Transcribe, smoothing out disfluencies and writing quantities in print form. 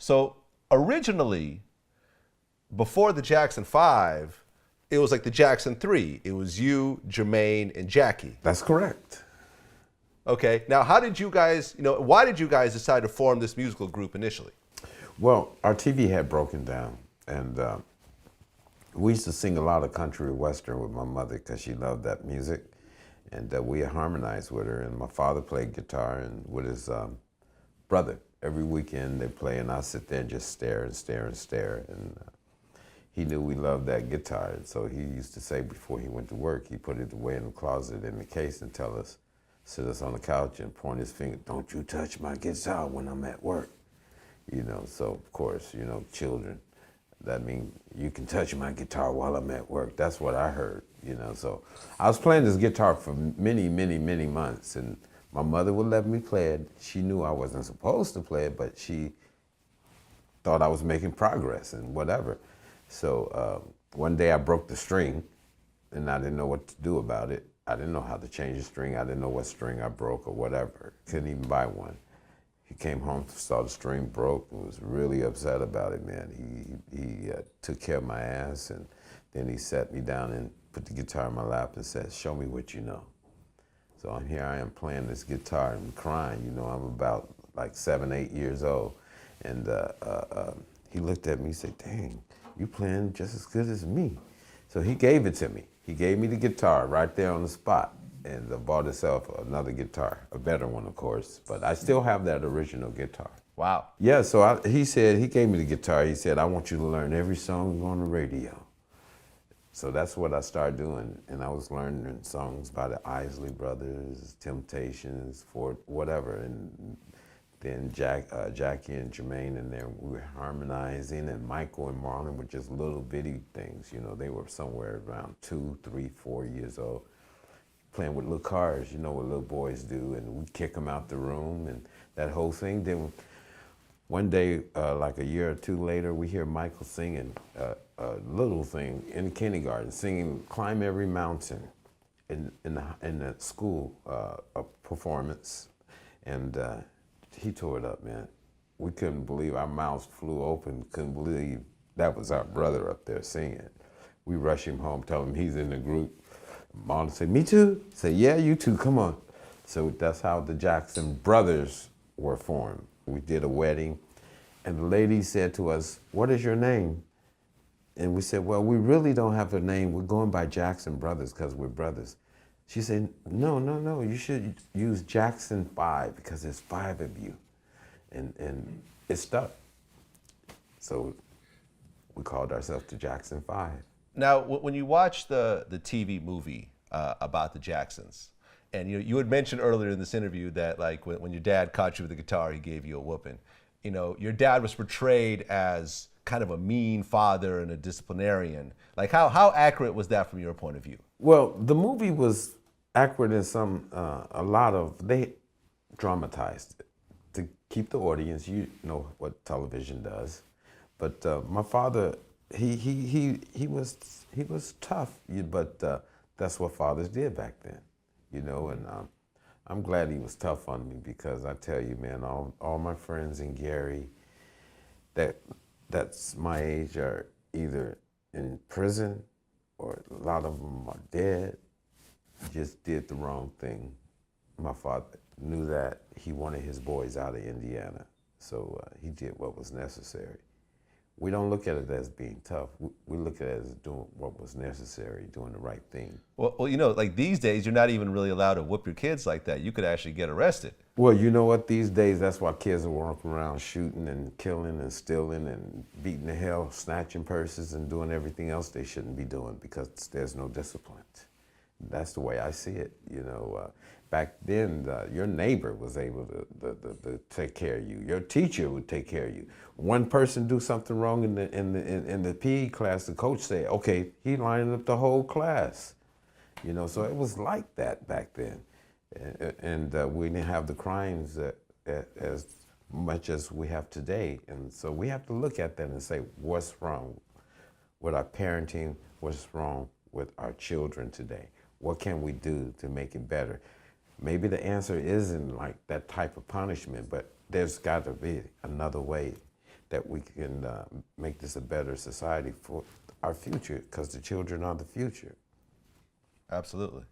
So originally, before the Jackson 5, it was like the Jackson 3. It was you, Jermaine, and Jackie. That's correct. Okay. Now, how did you guys, why did you guys decide to form this musical group initially? Well, our TV had broken down, and we used to sing a lot of country western with my mother because she loved that music, and we harmonized with her. And my father played guitar, and with his brother, every weekend they play, and I sit there and just stare and stare and stare. And he knew we loved that guitar, and so he used to say before he went to work, he put it away in the closet in the case and tell us, sit us on the couch and point his finger, "Don't you touch my guitar when I'm at work." So of course, children, that means you can touch my guitar while I'm at work. That's what I heard, So I was playing this guitar for many, many, many months, and my mother would let me play it. She knew I wasn't supposed to play it, but she thought I was making progress and whatever. So one day I broke the string, and I didn't know what to do about it. I didn't know how to change the string. I didn't know what string I broke or whatever. Couldn't even buy one. He came home, saw the string broke, and was really upset about it, man. He took care of my ass, and then he sat me down and put the guitar in my lap and said, "Show me what you know." So here I am playing this guitar and crying. I'm about like 7, 8 years old. And he looked at me and said, "Dang, you playing just as good as me." So he gave it to me. He gave me the guitar right there on the spot, and bought himself another guitar, a better one, of course. But I still have that original guitar. Wow. Yeah, so he gave me the guitar. He said, "I want you to learn every song on the radio." So that's what I started doing, and I was learning songs by the Isley Brothers, Temptations, Ford, whatever, and then Jackie and Jermaine in there, we were harmonizing, and Michael and Marlon were just little bitty things, they were somewhere around 2, 3, 4 years old, playing with little cars, what little boys do, and we'd kick them out the room, and that whole thing. Then one day, like a year or two later, we hear Michael singing a little thing in kindergarten, singing "Climb Every Mountain" in the school performance, and he tore it up, man. We couldn't believe, our mouths flew open, couldn't believe that was our brother up there singing. We rush him home, tell him he's in the group. Marlon said, "Me too?" I said, "Yeah, you too, come on." So that's how the Jackson brothers were formed. We did a wedding, and the lady said to us, "What is your name?" And we said, "Well, we really don't have a name. We're going by Jackson Brothers because we're brothers." She said, No, you should use Jackson 5 because there's 5 of you. And it stuck. So we called ourselves the Jackson 5. Now, when you watch the TV movie about the Jacksons, and you had mentioned earlier in this interview that like when your dad caught you with the guitar, he gave you a whooping. Your dad was portrayed as kind of a mean father and a disciplinarian. Like how accurate was that from your point of view? Well, the movie was accurate in they dramatized it to keep the audience, what television does. But my father, he was tough, but that's what fathers did back then, and I'm glad he was tough on me because I tell you, man, all my friends in Gary that's my age are either in prison or a lot of them are dead. Just did the wrong thing. My father knew that. He wanted his boys out of Indiana, so he did what was necessary. We don't look at it as being tough. We look at it as doing what was necessary, doing the right thing. Well, like these days, you're not even really allowed to whoop your kids like that. You could actually get arrested. Well, you know what? These days, that's why kids are walking around shooting and killing and stealing and beating the hell, snatching purses and doing everything else they shouldn't be doing because there's no discipline. That's the way I see it. Back then, your neighbor was able to take care of you. Your teacher would take care of you. One person do something wrong in the PE class, the coach say, "Okay, he lining up the whole class." So it was like that back then, and we didn't have the crimes as much as we have today. And so we have to look at that and say, what's wrong with our parenting? What's wrong with our children today? What can we do to make it better? Maybe the answer isn't like that type of punishment, but there's got to be another way that we can make this a better society for our future, because the children are the future. Absolutely.